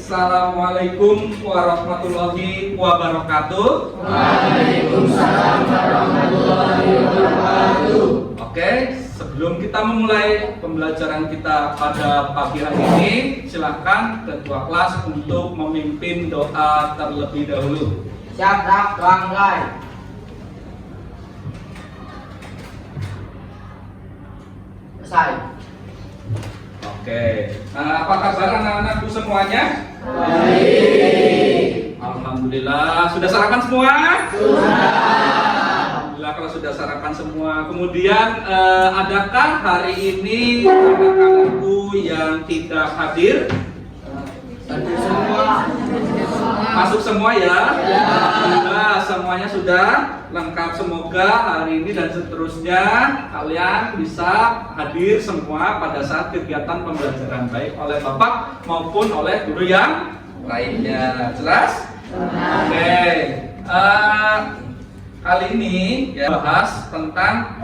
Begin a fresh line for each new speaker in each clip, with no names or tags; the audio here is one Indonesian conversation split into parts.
Assalamualaikum warahmatullahi wabarakatuh.
Waalaikumsalam warahmatullahi wabarakatuh.
Oke, sebelum kita memulai pembelajaran kita pada pagi hari ini, silakan ketua kelas untuk memimpin doa terlebih dahulu.
Siap, banggai. Selesai.
Oke, apa kabar anak-anakku semuanya?
Baik.
Alhamdulillah, sudah sarapan semua?
Sudah.
Alhamdulillah kalau sudah sarapan semua. Kemudian adakah hari ini anak-anakku yang tidak hadir?
Hadir semua.
Masuk semua ya?
Ya.
Alhamdulillah semuanya sudah lengkap. Semoga hari ini dan seterusnya kalian bisa hadir semua pada saat kegiatan pembelajaran, baik oleh Bapak maupun oleh guru yang lainnya. Jelas? Oke. Kali ini ya, bahas tentang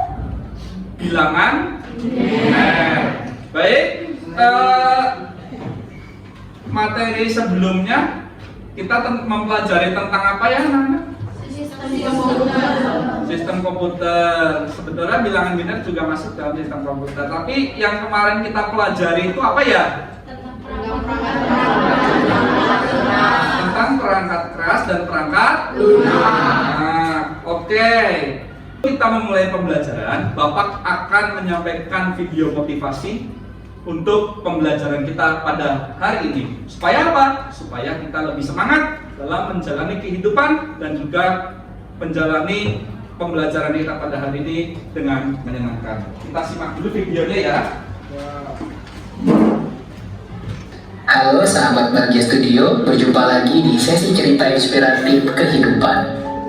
bilangan. Baik. Materi sebelumnya kita mempelajari tentang apa ya, anak-anak? Sistem komputer. Sebetulnya bilangan biner juga masuk dalam sistem komputer. Tapi yang kemarin kita pelajari itu apa ya? Tentang perangkat keras dan perangkat lunak. Nah, oke. Kita memulai pembelajaran. Bapak akan menyampaikan video motivasi untuk pembelajaran kita pada hari ini. Supaya apa? Supaya kita lebih semangat dalam menjalani kehidupan dan juga menjalani pembelajaran kita pada hari ini dengan menyenangkan. Kita simak dulu videonya ya.
Halo sahabat Bahagia Studio, berjumpa lagi di sesi cerita inspiratif kehidupan.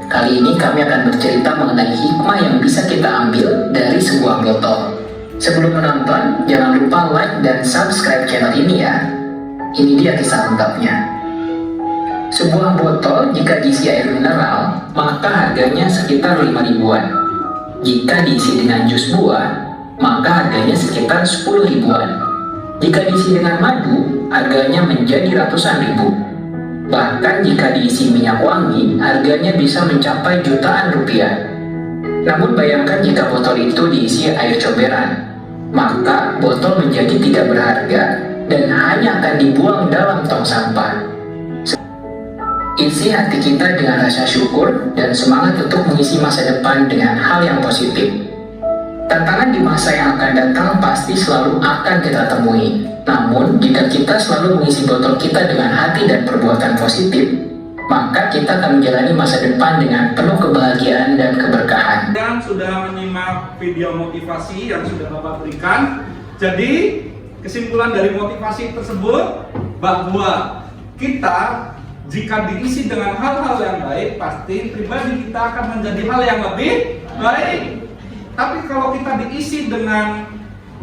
Kali ini kami akan bercerita mengenai hikmah yang bisa kita ambil dari sebuah botol. Sebelum menonton, jangan lupa like dan subscribe channel ini ya. Ini dia kisah lengkapnya. Sebuah botol jika diisi air mineral, maka harganya sekitar 5 ribuan. Jika diisi dengan jus buah, maka harganya sekitar 10 ribuan. Jika diisi dengan madu, harganya menjadi ratusan ribu. Bahkan jika diisi minyak wangi, harganya bisa mencapai jutaan rupiah. Namun bayangkan jika botol itu diisi air comberan, maka botol menjadi tidak berharga dan hanya akan dibuang dalam tong sampah. Isi hati kita dengan rasa syukur dan semangat untuk mengisi masa depan dengan hal yang positif. Tantangan di masa yang akan datang pasti selalu akan kita temui. Namun, jika kita selalu mengisi botol kita dengan hati dan perbuatan positif, maka kita akan menjalani masa depan dengan penuh kebahagiaan dan keberkahan.
Dan sudah menyimak video motivasi yang sudah Bapak berikan. Jadi, kesimpulan dari motivasi tersebut bahwa kita jika diisi dengan hal-hal yang baik, pasti pribadi kita akan menjadi hal yang lebih baik. Tapi kalau kita diisi dengan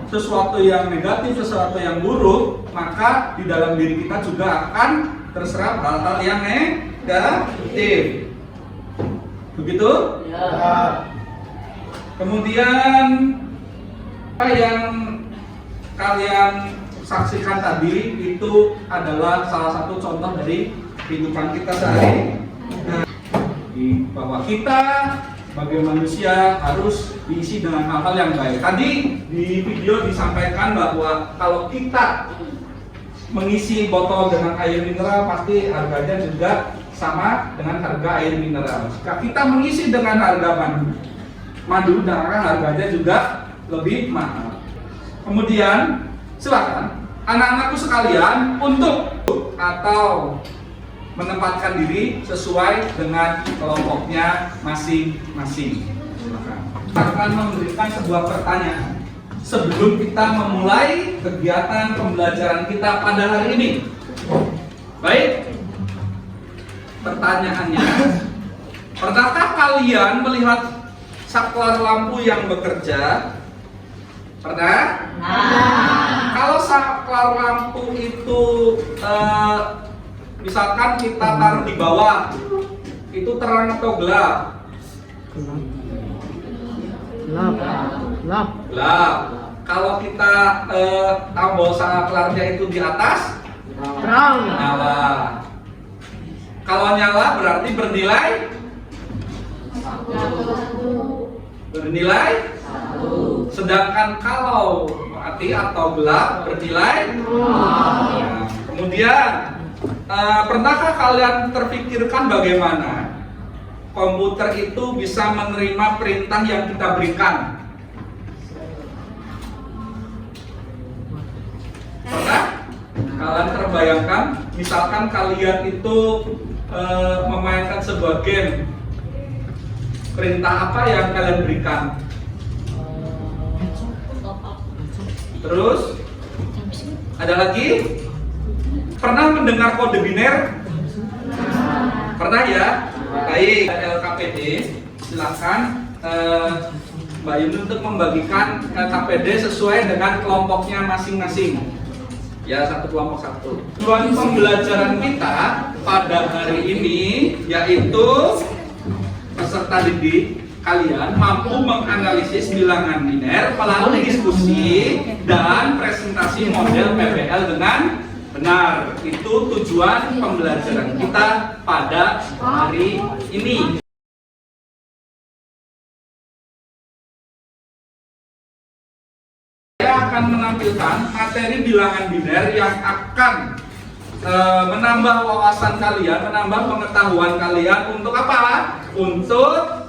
sesuatu yang negatif, sesuatu yang buruk, maka di dalam diri kita juga akan terserap hal-hal yang negatif. Begitu?
Ya.
Kemudian apa yang kalian saksikan tadi itu adalah salah satu contoh dari kehidupan kita sehari-hari. Bahwa kita sebagai manusia harus diisi dengan hal-hal yang baik. Tadi di video disampaikan bahwa kalau kita mengisi botol dengan air mineral pasti harganya juga sama dengan harga air mineral. Jika kita mengisi dengan harga madu, maka harganya juga lebih mahal. Kemudian silakan anak-anakku sekalian untuk atau menempatkan diri sesuai dengan kelompoknya masing-masing. Silakan. Akan memberikan sebuah pertanyaan sebelum kita memulai kegiatan pembelajaran kita pada hari ini. Baik. Pertanyaannya, pernahkah kalian melihat saklar lampu yang bekerja? Pernah? Kalau saklar lampu itu misalkan kita taruh di bawah, itu terang atau gelap?
Gelap.
Gelap. Kalau kita tombol saklarnya itu di atas, Nyala. Kalau nyala berarti bernilai sedangkan kalau mati atau gelap bernilai nah, kemudian pernahkah kalian terpikirkan bagaimana komputer itu bisa menerima perintah yang kita berikan? Pernah? Kalian terbayangkan misalkan kalian itu memainkan sebuah game, perintah apa yang kalian berikan? Terus ada lagi? Pernah mendengar kode biner? Pernah ya? Baik, LKPD silakan Mbak Yuni untuk membagikan LKPD sesuai dengan kelompoknya masing-masing. Ya, satu kelompok satu. Tujuan pembelajaran kita pada hari ini yaitu peserta didik kalian mampu menganalisis bilangan biner melalui diskusi dan presentasi model PBL dengan benar. Itu tujuan pembelajaran kita pada hari ini. Saya akan menampilkan materi bilangan biner yang akan menambah wawasan kalian, menambah pengetahuan kalian untuk apa? Untuk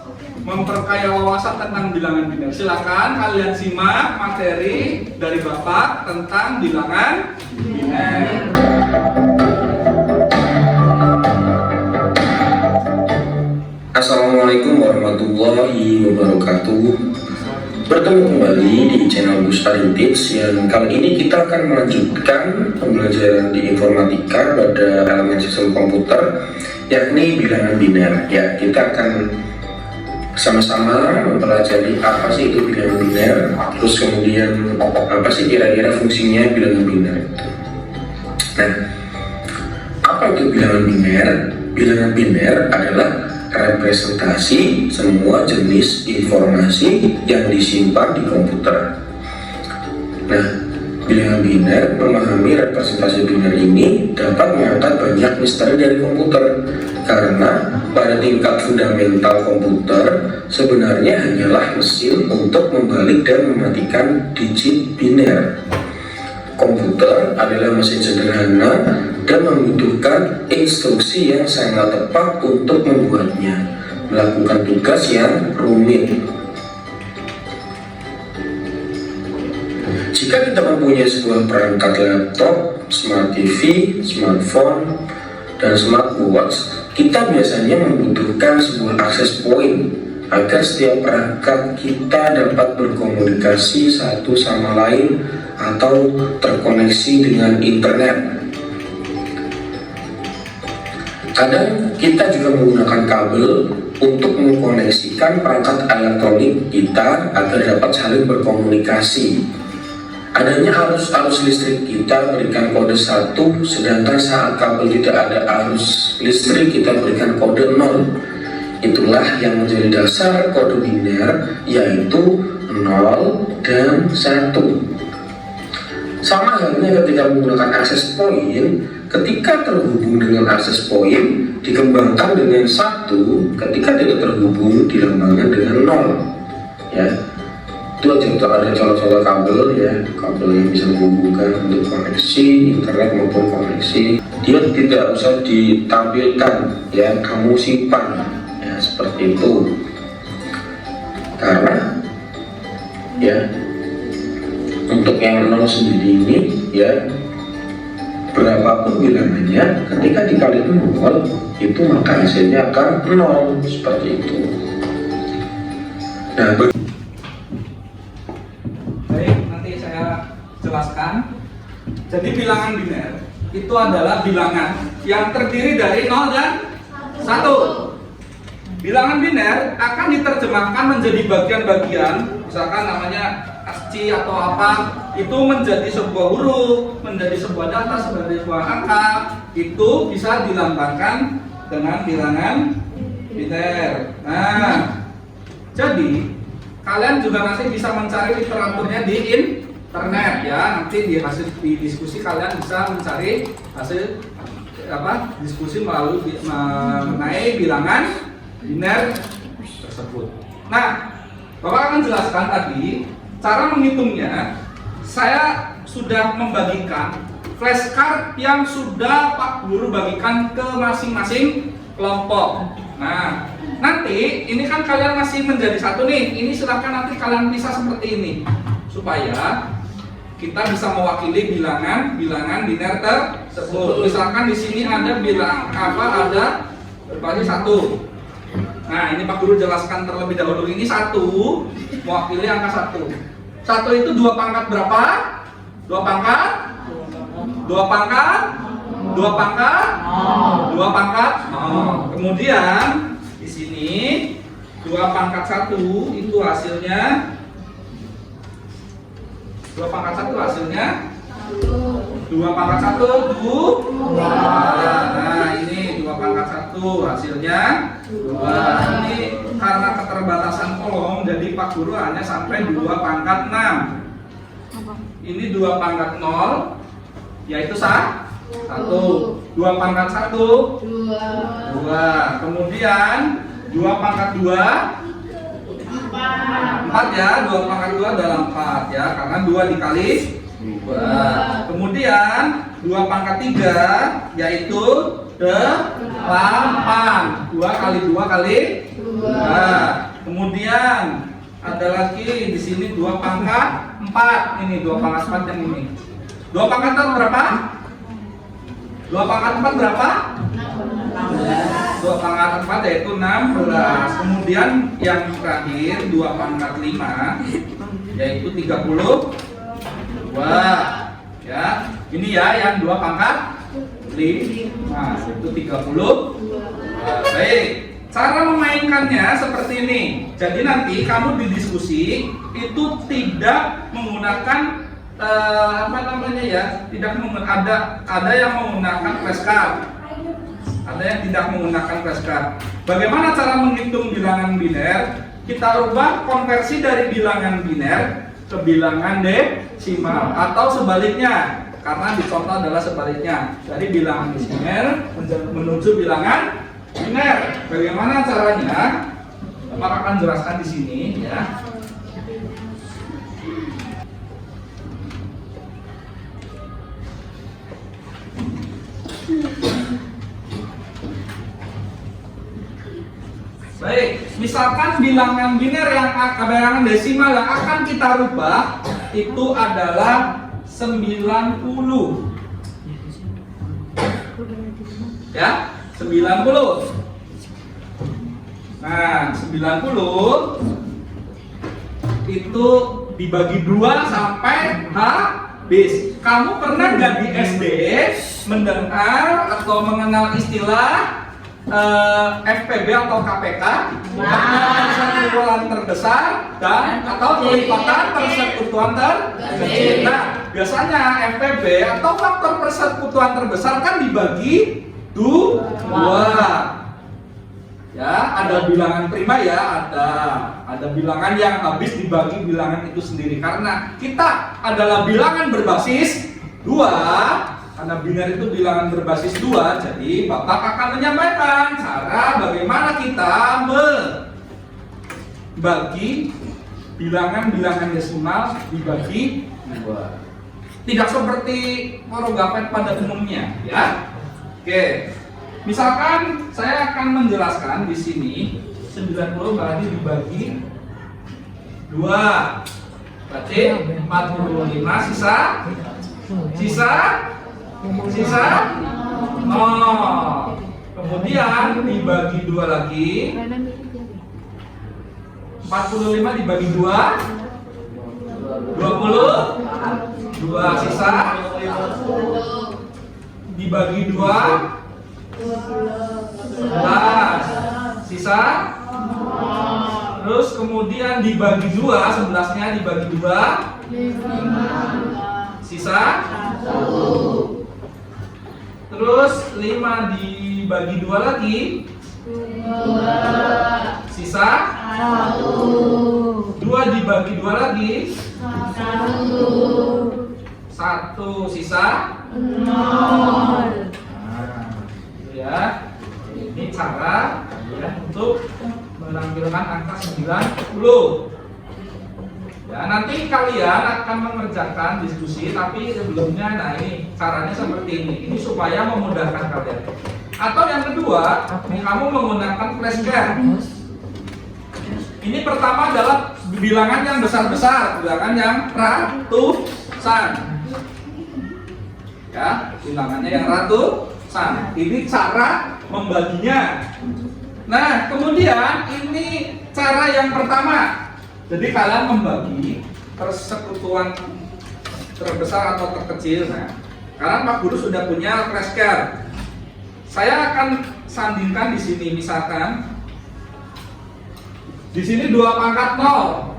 memperkaya wawasan tentang bilangan biner. Silakan kalian simak materi dari Bapak tentang bilangan biner.
Assalamualaikum warahmatullahi wabarakatuh. Bertemu kembali di channel Bustari Tips yang kali ini kita akan melanjutkan pembelajaran di informatika pada elemen sistem komputer, yakni bilangan biner. Ya, kita akan sama-sama mempelajari apa sih itu bilangan biner, terus kemudian apa sih kira-kira fungsinya bilangan biner itu. Nah, apa itu bilangan biner? Bilangan biner adalah representasi semua jenis informasi yang disimpan di komputer. Nah, bilangan biner, memahami representasi biner ini dapat mengangkat banyak misteri dari komputer, karena pada tingkat fundamental komputer sebenarnya hanyalah mesin untuk membalik dan mematikan digit biner. Komputer adalah mesin sederhana dan membutuhkan instruksi yang sangat tepat untuk membuatnya melakukan tugas yang rumit. Jika kita mempunyai sebuah perangkat laptop, smart TV, smartphone, dan smartwatch, kita biasanya membutuhkan sebuah access point agar setiap perangkat kita dapat berkomunikasi satu sama lain atau terkoneksi dengan internet. Kadang kita juga menggunakan kabel untuk mengkoneksikan perangkat elektronik kita agar dapat saling berkomunikasi. Adanya arus listrik kita berikan kode 1, sedangkan saat kabel tidak ada arus listrik kita berikan kode 0. Itulah yang menjadi dasar kode biner, yaitu 0 dan 1. Sama halnya ketika menggunakan access point, ketika terhubung dengan access point dikembangkan dengan 1, ketika tidak terhubung dilambangkan dengan 0. Ya, itu aja. Ada contoh-contoh kabel, ya, kabel yang bisa menghubungkan untuk koneksi internet maupun koneksi. Dia tidak usah ditampilkan, ya, kamu simpan, ya, seperti itu. Karena, ya, untuk yang 0 sendiri ini, ya, berapapun bilangannya, ketika dikali 0 itu maka hasilnya akan 0, seperti itu. Nah,
baik, nanti saya jelaskan. Jadi bilangan biner itu adalah bilangan yang terdiri dari 0 dan 1. Bilangan biner akan diterjemahkan menjadi bagian-bagian, misalkan namanya ASCII atau apa, itu menjadi sebuah huruf, menjadi sebuah data, sebagai sebuah angka, itu bisa dilambangkan dengan bilangan biner. Nah, jadi kalian juga masih bisa mencari literaturnya di internet ya. Nanti di diskusi kalian bisa mencari hasil diskusi mengenai bilangan biner tersebut. Nah, Bapak akan jelaskan tadi cara menghitungnya. Saya sudah membagikan flashcard yang sudah Pak Guru bagikan ke masing-masing kelompok. Nah, nanti ini kan kalian masih menjadi satu nih. Ini silahkan nanti kalian bisa seperti ini supaya kita bisa mewakili bilangan biner tersebut. Misalkan di sini ada ada berbagi 1. Nah, ini Pak Guru jelaskan terlebih dahulu. Ini 1 mewakili angka 1. 1 itu 2 pangkat berapa? 2 pangkat? 2 pangkat? 2 pangkat? 2 pangkat? Kemudian di sini 2 pangkat 1 itu hasilnya 2 pangkat 1 hasilnya 2 pangkat 1 2. Nah, ini 2 pangkat 1 hasilnya 2. Ini karena keterbatasan kolom, jadi Pak Guru hanya sampai 2 pangkat 6. Ini 2 pangkat 0, yaitu 1. 2 pangkat 1 2. Kemudian 2 pangkat 2 4 ya. 2 pangkat 2 adalah 4 ya, karena 2 dikali 2. Kemudian 2 pangkat 3 yaitu 8. 2 kali 2 kali 2. Kemudian ada lagi di sini 2 pangkat 4. Ini 2 pangkat 4 yang ini. 2 pangkat 4 berapa? 2 pangkat 4 berapa? 2 pangkat 4 yaitu 16. Kemudian yang terakhir 2 pangkat 5 yaitu 32 ya. Ini ya yang 2 pangkat 5 itu 30. Baik, cara memainkannya seperti ini. Jadi nanti kamu di diskusi itu tidak menggunakan ada yang menggunakan flashcard, ada yang tidak menggunakan flashcard. Bagaimana cara menghitung bilangan biner? Kita rubah konversi dari bilangan biner ke bilangan desimal atau sebaliknya, karena di contoh adalah sebaliknya, dari bilangan desimal menuju bilangan biner. Bagaimana caranya? Bapak akan jelaskan di sini ya. Baik, misalkan bilangan biner bilangan desimal yang akan kita rubah itu adalah 90. Ya, 90. Nah, 90 itu dibagi 2 sampai habis. Kamu pernah nggak di SD mendengar atau mengenal istilah FPB atau KPK, persekutuan terbesar dan atau pelipatan persekutuan terkecil. Nah, biasanya FPB atau faktor persekutuan terbesar kan dibagi 2. Ya, ada bilangan prima ya, ada bilangan yang habis dibagi bilangan itu sendiri. Karena kita adalah bilangan berbasis 2. Karena biner itu bilangan berbasis 2, jadi Bapak akan menyampaikan cara bagaimana kita membagi bilangan desimal dibagi 2. Tidak seperti porogapet pada umumnya, ya. Oke. Misalkan saya akan menjelaskan di sini 90 kali dibagi 2. Berarti 45 sisa 0. Kemudian dibagi 2 lagi. 45 dibagi 2 22 sisa dibagi 2 11 sisa. Terus kemudian dibagi 2, 11-nya dibagi 2 sisa 1. Terus 5 dibagi 2 lagi sisa 1. 2 dibagi 2 lagi 1, sisa 0. Nah, itu ya. Ini cara kalian untuk menampilkan angka 90. Ya, nanti kalian akan mengerjakan diskusi, tapi sebelumnya, nah ini caranya seperti ini. Ini supaya memudahkan kalian. Atau yang kedua, kamu menggunakan flashcard. Ini pertama adalah bilangan yang besar-besar, bilangan yang ratusan. Ya, bilangannya yang ratusan. Ini cara membaginya. Nah, kemudian ini cara yang pertama. Jadi kalian membagi persekutuan terbesar atau terkecil. Nah, sekarang Pak Guru sudah punya flashcard. Saya akan sandingkan di sini, misalkan di sini 2 pangkat 0,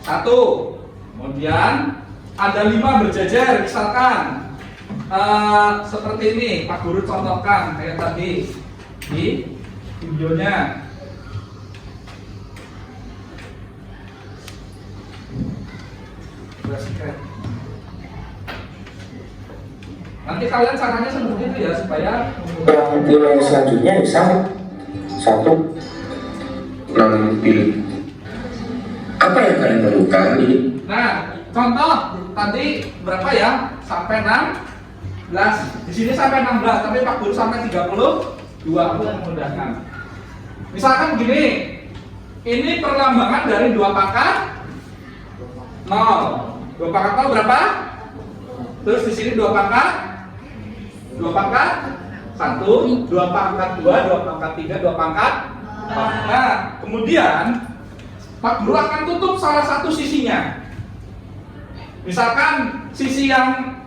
1. Kemudian ada 5 berjajar, misalkan seperti ini. Pak Guru contohkan kayak tadi di videonya. Nanti kalian caranya seperti itu ya, supaya
yang selanjutnya bisa 1. Nah, pilih apa yang kalian perlukan ini.
Nah, contoh tadi berapa ya? Sampai 16. Di sini sampai 16, tapi Pak Guru sampai 32 untuk memudahkan. Misalkan begini, ini perlambangan dari 2 pangkat 0. 2 pangkat 0 berapa? Terus di sini 2 pangkat 1, 2 pangkat 2, 2 pangkat 3, 2 pangkat 4. Nah, kemudian Pak Guru akan tutup salah satu sisinya. Misalkan sisi yang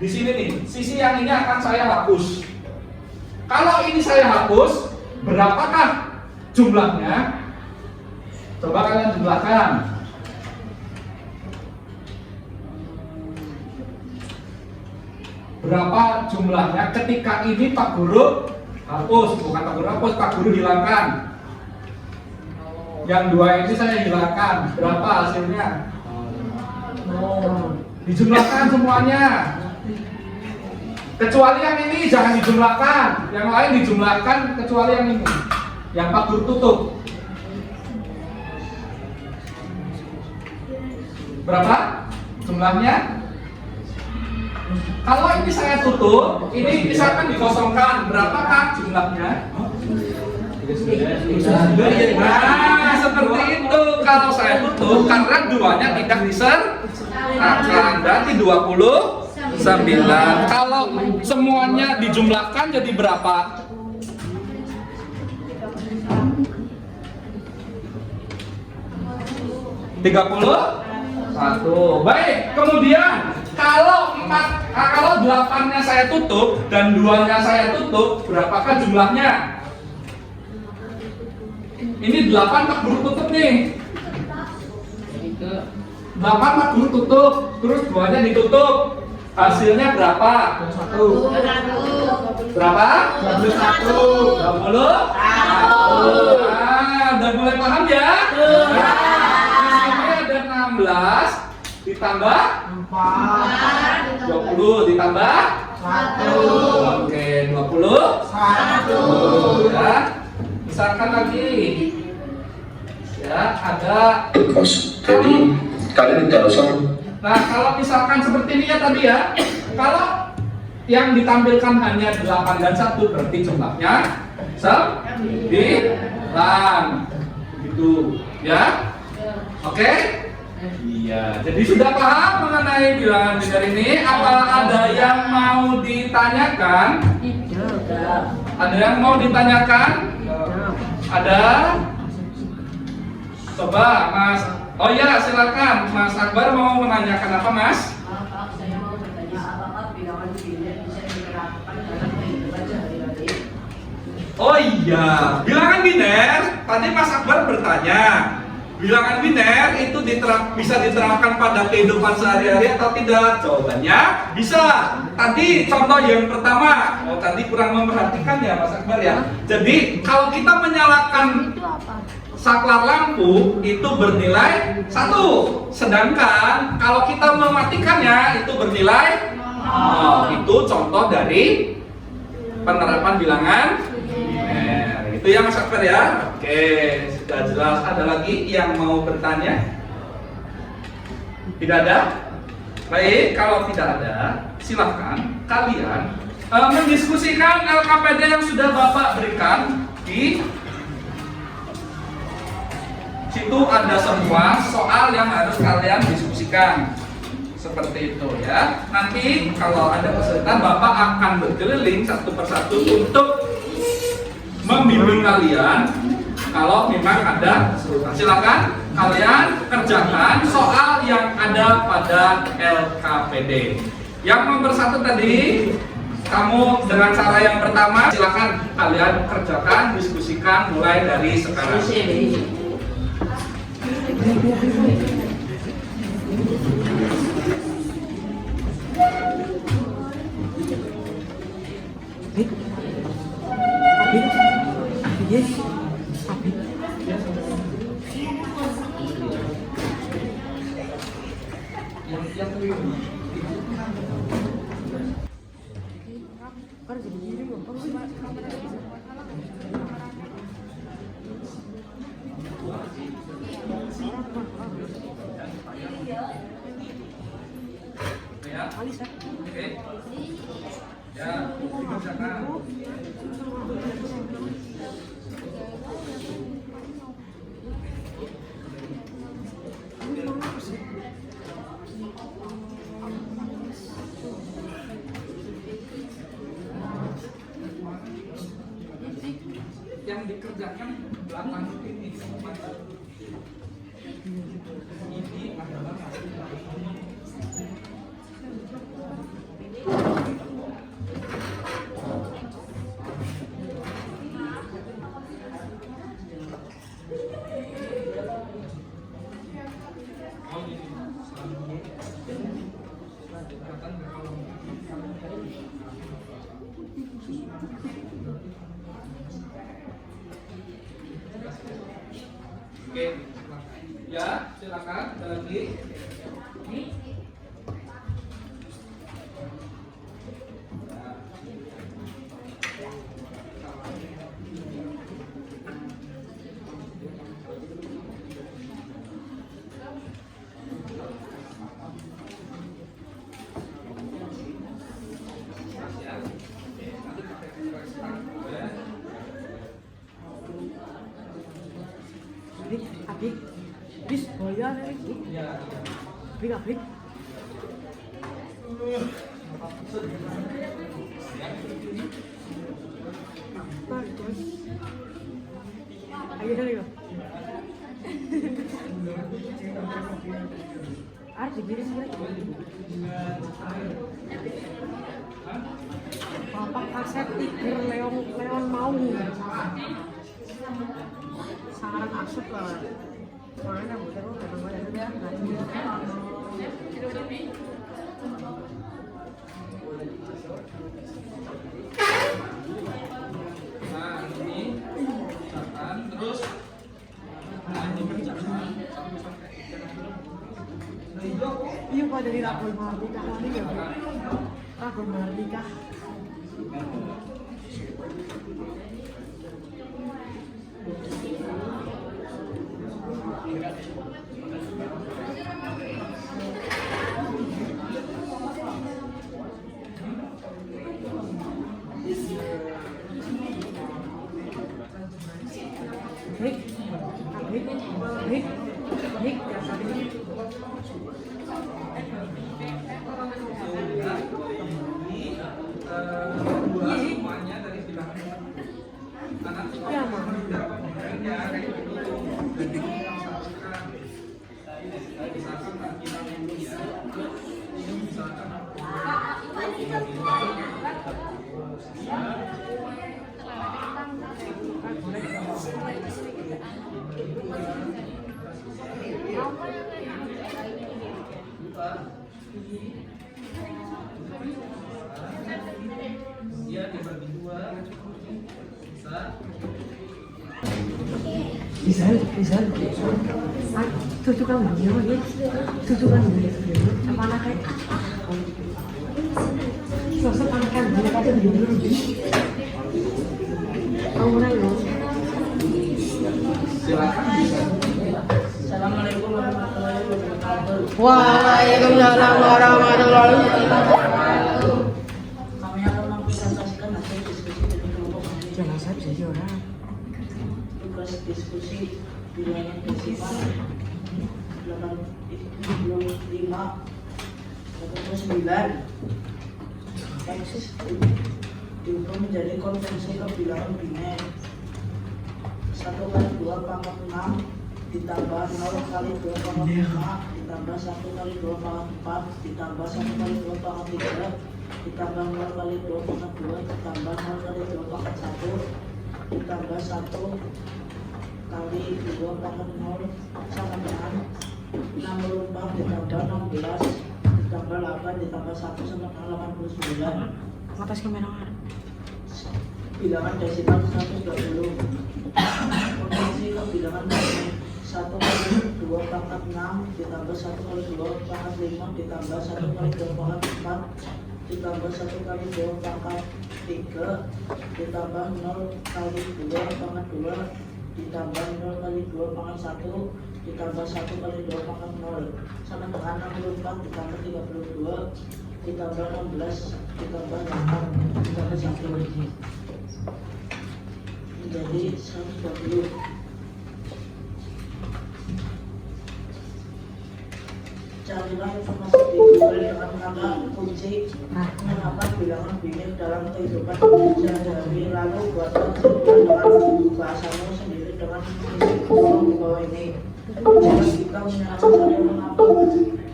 di sini nih, sisi yang ini akan saya hapus. Kalau ini saya hapus, berapakah jumlahnya? Coba kalian jumlahkan. Berapa jumlahnya ketika ini Pak Guru hapus? Bukan Pak Guru hapus, Pak Guru hilangkan. Yang 2 ini saya hilangkan. Berapa hasilnya? Dijumlahkan semuanya. Kecuali yang ini jangan dijumlahkan. Yang lain dijumlahkan kecuali yang ini. Yang Pak Guru tutup. Berapa jumlahnya? Kalau ini saya tutup, ini misalkan dikosongkan, berapakah jumlahnya? Nah, seperti itu. Kalau saya tutup, karena 2-nya tidak disertakan, berarti 29. Kalau semuanya dijumlahkan jadi berapa? 31. Baik, kemudian kalau 8-nya saya tutup dan 2-nya saya tutup, berapakah jumlahnya? Ini 8 Pak Guru tutup nih. 8 Pak Guru tutup, terus 2-nya ditutup. Hasilnya berapa? 1. Berapa? 21. 21. Nah, udah mulai paham ya? Di sini ada 16 ditambah 4. 20 ditambah 1. Oke, 21. Ya. Misalkan lagi. Ya, ada
Kos. Jadi kalian tidak usah.
Nah, kalau misalkan seperti ini ya tadi ya, kalau yang ditampilkan hanya 8 dan 1 berarti jumlahnya 9. Gitu, ya. Oke? Iya, jadi sudah paham mengenai bilangan biner ini? Apa ada yang mau ditanyakan? Ada yang mau ditanyakan? Ada? Coba Mas. Oh ya, silakan Mas Akbar mau menanyakan apa, Mas?
Pak, saya mau bertanya apakah bilangan biner bisa diterapkan dalam kehidupan sehari-hari?
Oh iya, bilangan biner. Tadi Mas Akbar bertanya, bilangan biner itu bisa diterapkan pada kehidupan sehari-hari atau tidak? Jawabannya bisa. Tadi contoh yang pertama, tadi kurang memperhatikan ya Mas Akbar ya. Jadi kalau kita menyalakan saklar lampu itu bernilai 1. Sedangkan kalau kita mematikannya itu bernilai 0. Itu contoh dari penerapan bilangan linear. Itu ya Mas Akbar ya. Oke, sudah jelas. Ada lagi yang mau bertanya? Tidak ada? Baik, kalau tidak ada, silahkan kalian mendiskusikan LKPD yang sudah Bapak berikan. Di situ ada semua soal yang harus kalian diskusikan. Seperti itu ya. Nanti kalau ada peserta, Bapak akan berkeliling satu persatu untuk membimbing kalian. Kalau memang ada kesulitan, silakan kalian kerjakan soal yang ada pada LKPD. Yang nomor 1 tadi, kamu dengan cara yang pertama, silakan kalian kerjakan, diskusikan mulai dari sekarang. Ya, oke. Ya, dikerjakan. Yang dikerjakan belakang ini adalah oke, ya silakan ada lagi.
Abik, bis bayar lagi. Abik. Ayo. Harus digiring lagi. Bapak kaset tiger Leon mau. Saran asup lah. Mana muter lu ketemu ya
Nah, ini kerjakan terus. Nah, ini kerjakan.
Iya Pak dari Ragun Mardika ini ya Ragun Mardika.
Semuanya dari bilangan anak
Ya, Ma.
ya kayak gitu. Misalkan tak bilang ini ya. Misalkan dia dibagi 2 bisa
Tujukan dunia lagi, tujukan dunia apa anak kayak sosok anak kan dunia kata dunia lagi. Kamu mana lo?
Silakan bisa.
Assalamualaikum warahmatullahi wabarakatuh.
Waalaikumsalam warahmatullahi wabarakatuh.
Kami akan mempresentasikan hasil diskusi dari kelompok kami.
Jangan saya jadi orang.
Tugas diskusi bilangan desimal 85 X diubah menjadi konvensi kebilangan biner 1 kali 2 pangkat 6 ditambah 0 kali 2 pangkat 5 ditambah 1 kali 2 pangkat 4 ditambah 1 kali 2 pangkat 3 ditambah 0 kali 2 pangkat 2 ditambah 0 kali 2 pangkat 1 ditambah 1 kali 2 pangkat 0 sama dengan 64 ditambah 16 ditambah 8 ditambah 1 sama dengan 89
Atas kamera.
bilangan desimal 120 konvensi kebilangan biner 1 kali 2 pangkat 6 ditambah 1 kali 2 pangkat 5 ditambah 1 kali 2 pangkat 4 ditambah 1 kali 2 pangkat 3 ditambah 0 kali 2 pangkat 2 ditambah 0 kali 2 pangkat 1 ditambah 1 kali 2 pangkat 0 sama dengan 64 ditambah 32 ditambah 16 ditambah 8 ditambah 1 menjadi 120. Carilah informasi di Google dengan kata kunci mengapa bilangan biner dalam kehidupan sehari-hari. Lalu buatlah kesimpulan dengan bahasamu sendiri dengan kolom di bawah ini. Jika kita menyerahkan saya mengapa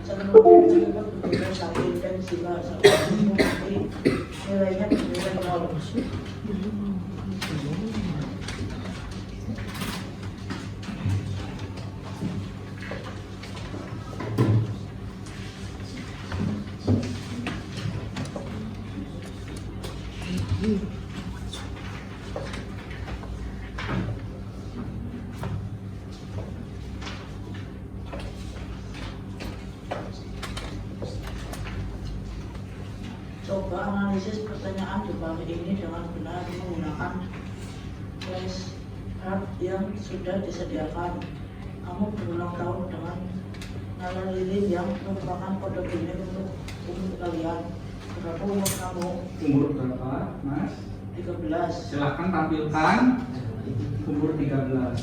seluruh tersebut berbeda sakit dan jika nanti nilainya berbeda 0. Coba analisis pertanyaan di bawah ini dengan benar menggunakan flashcard yang sudah disediakan. Kamu berulang tahun dengan nama lilin yang merupakan kode biner untuk umur kalian. Berapa umur kamu?
Umur berapa, Mas?
13.
Silahkan tampilkan umur 13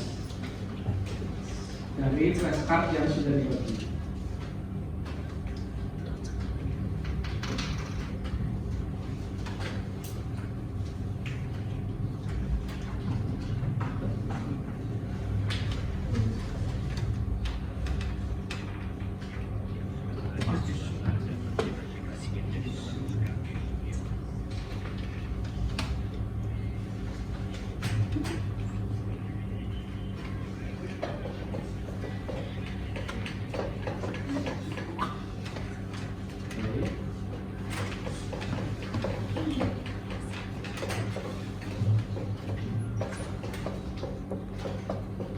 dari flashcard yang sudah dibagi.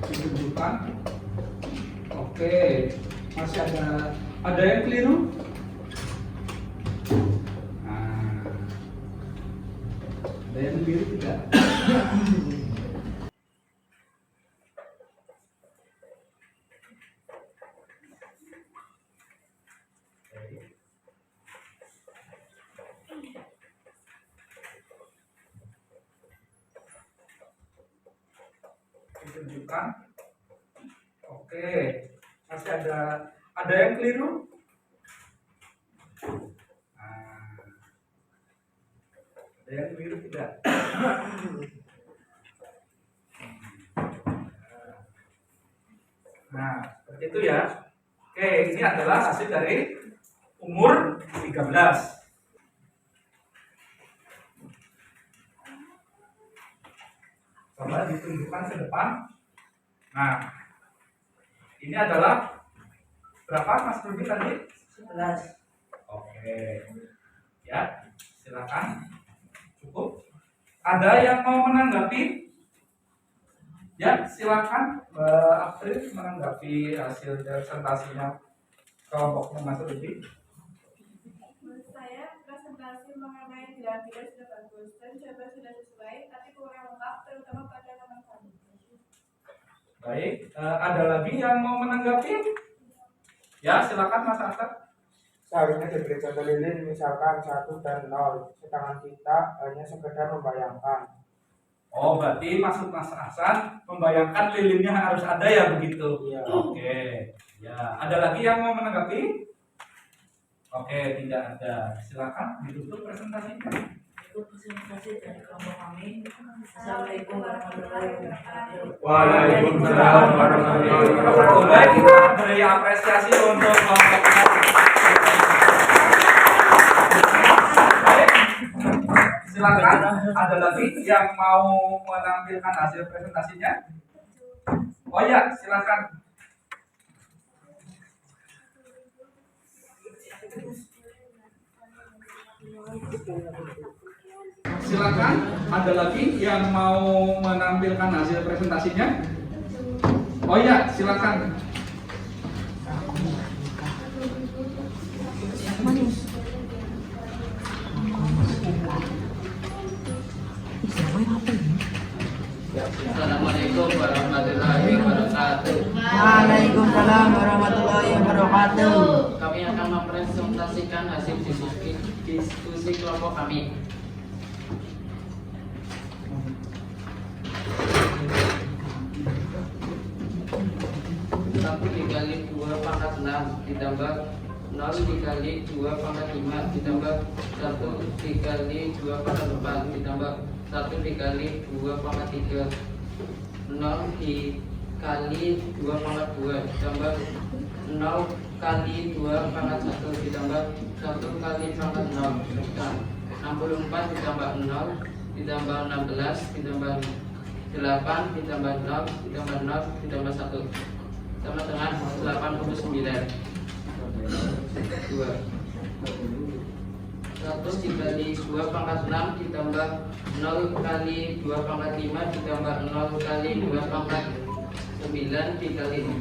Ditunjukkan. Oke, masih ada yang keliru? Nah, ada yang keliru tidak? Ditunjukkan. Oke, masih ada yang keliru? Nah, ada yang keliru tidak? Nah, seperti itu ya. Oke, ini adalah hasil dari umur 13. Coba ditunjukkan ke depan. Nah, ini adalah berapa Mas Rudi tadi?
11.
Oke, ya, silakan. Cukup. Ada yang mau menanggapi? Ya, silakan Mbak April menanggapi hasil presentasinya kelompok Mas Rudi.
Menurut saya presentasi mengenai pilar-pilar sudah bagus dan jawaban sudah sesuai, tapi kurang lengkap terutama pada nomor 1.
Baik, ada lagi yang mau menanggapi? Ya, silakan Mas Asad.
Seharusnya diberi contoh lilin misalkan 1 dan 0, sedangkan kita hanya sekedar membayangkan.
Oh, berarti maksud Mas Hasan membayangkan lilinnya harus ada ya begitu?
Iya.
Oke. Ya, ada lagi yang mau menanggapi? Oke, tidak ada. Silakan ditutup presentasinya.
Itu presentasi dari kelompok kami. Assalamualaikum warahmatullahi wabarakatuh.
Waalaikumsalam warahmatullahi wabarakatuh. Baik, kita beri apresiasi untuk kelompok kami. Baik, silakan. Ada lagi yang mau menampilkan hasil presentasinya? Oh ya, silakan. Silakan, ada lagi yang mau menampilkan hasil presentasinya? Oh ya, silakan.
Assalamualaikum warahmatullahi wabarakatuh.
Waalaikumsalam warahmatullahi wabarakatuh.
Kami akan mempresentasikan hasil diskusi kelompok kami. Satu dikali 2 pangkat 6 ditambah 0 dikali 2 pangkat 5 ditambah 1 dikali 2 pangkat 4 ditambah 1 dikali 2 pangkat 3, 0 dikali 2 pangkat 2 ditambah 0 kali 2 pangkat 1 ditambah 1 kali pangkat 0, 64 ditambah 0 ditambah 16 ditambah 8 ditambah 0 ditambah 0 ditambah 1 sama dengan 89. 2 1 dikali 2 pangkat 6 ditambah 0 kali 2 pangkat 5 ditambah 0 kali 2 pangkat 9 dikali 4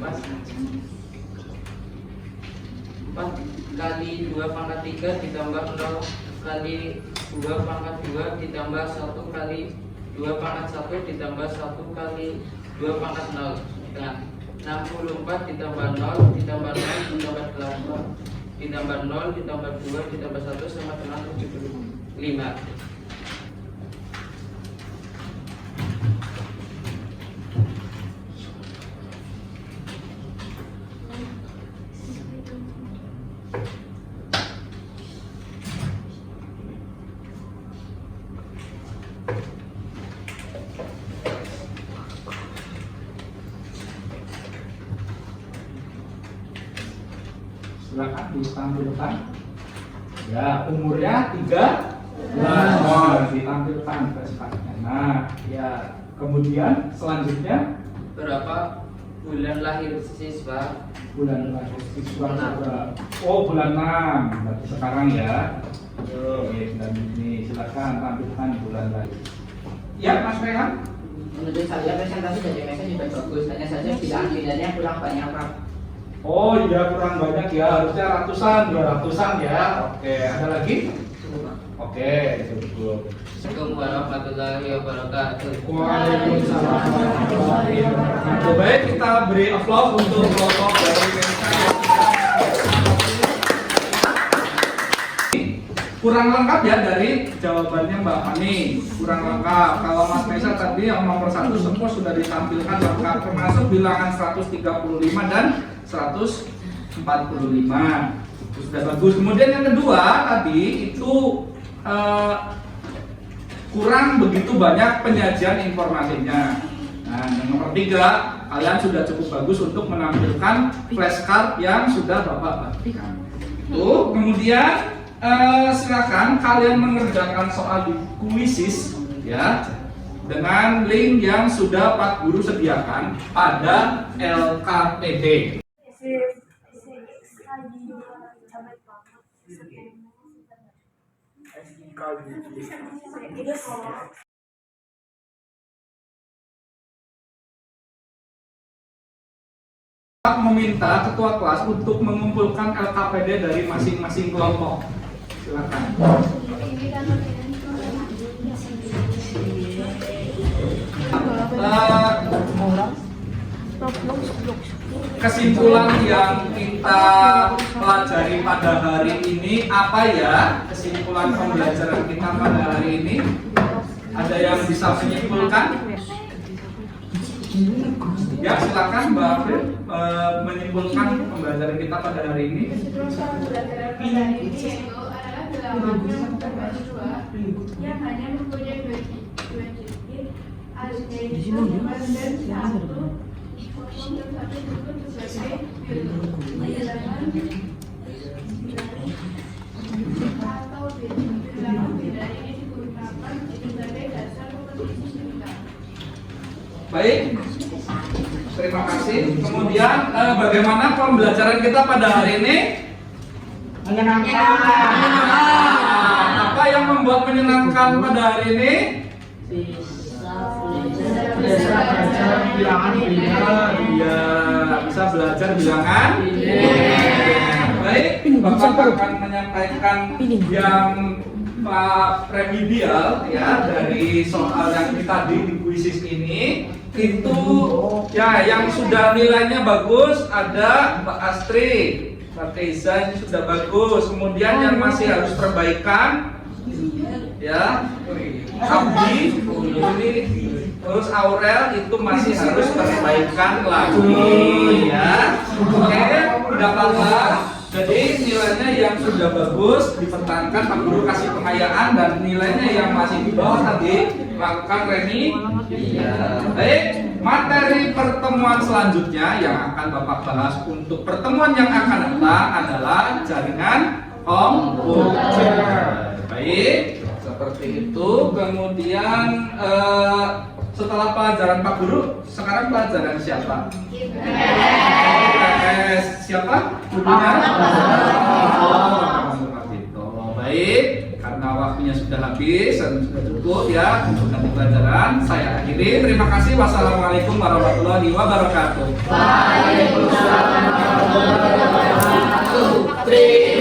kali 2 pangkat 3 ditambah 0 kali 2 pangkat 2 ditambah 1 kali 2 pangkat 1 ditambah 1 kali 2 pangkat 0. Nah, 64 ditambah 0 ditambah 0 ditambah 8 ditambah 0 ditambah 2 ditambah 1 sama dengan 75.
Silakan ditampilkan. Ya, umurnya 3 oh, ditampilkan prestasinya. Nah, ya, kemudian selanjutnya
Berapa bulan lahir siswa?
bulan lahir siswa juga. Oh, bulan 6. Berarti sekarang ya. Oke, bulan ini silakan tampilkan bulan lahir. Ya, Mas Rehan.
Menurut saya presentasi dari mereka sudah bagus, hanya saja bilangannya kurang banyak, Pak.
Oh iya, kurang banyak ya, harusnya ratusan, 200-an ya. Oke, ada lagi? Oke, cukup.
Assalamualaikum warahmatullahi wabarakatuh.
Waalaikumsalam warahmatullahi wabarakatuh. Baik, kita beri applause untuk kelompok dari Mensa. Kurang lengkap ya dari jawabannya Mbak Fani. Kurang lengkap. Kalau Mas Mesa tadi yang nomor 1 semua sudah ditampilkan lengkap, termasuk bilangan 135 dan 145. Itu sudah bagus. Kemudian yang kedua tadi itu kurang begitu banyak penyajian informasinya. Nah, yang nomor 3, kalian sudah cukup bagus untuk menampilkan flashcard yang sudah Bapak bagikan. Tuh, kemudian silakan kalian mengerjakan soal di kuisis ya dengan link yang sudah Pak Guru sediakan pada LKPD.
SIK
meminta ketua kelas untuk mengumpulkan LKPD dari masing-masing kelompok. Silakan. Kesimpulan yang kita pelajari pada hari ini apa ya? Kesimpulan pembelajaran kita pada hari ini, ada yang bisa menyimpulkan? Ya, silakan Mbak April menyimpulkan pembelajaran kita pada hari ini.
Kesimpulan pembelajaran pada hari ini yaitu adalah dalam yang terbagi dua yang hanya mempunyai dua jenis aldehyde dan satu untuk satu disebut sebagai bilangan atau bilangan beda ini digunakan sebagai dasar komposisi bilangan.
Baik, terima kasih. Kemudian bagaimana pembelajaran kita pada hari ini?
Menyenangkan.
Apa yang membuat menyenangkan pada hari ini?
Bisa belajar bilangan biner.
Iya, bisa belajar bilangan. Baik, Bapak akan menyampaikan yang remedial ya dari soal yang tadi di kuisis ini. Itu ya yang sudah nilainya bagus ada Mbak Astri, Mbak Keiza ini sudah bagus. Kemudian yang masih harus perbaikan ya Abdi ini, terus Aurel itu masih harus perbaikan lagi ya. Oke, tidak apa-apa. Jadi nilainya yang sudah bagus dipertahankan, Pak Guru kasih pengayaan, dan nilainya yang masih di bawah tadi lakukan remi. Baik, materi pertemuan selanjutnya yang akan Bapak bahas untuk pertemuan yang akan datang adalah jaringan komputer. Baik, seperti itu. Kemudian setelah pelajaran Pak Guru, sekarang pelajaran siapa? Siapa? Gurunya? Baik, karena waktunya sudah habis dan sudah cukup ya untuk nanti pelajaran, saya akhiri. Terima kasih. Wassalamualaikum warahmatullahi wabarakatuh.
Waalaikumsalam warahmatullahi wabarakatuh.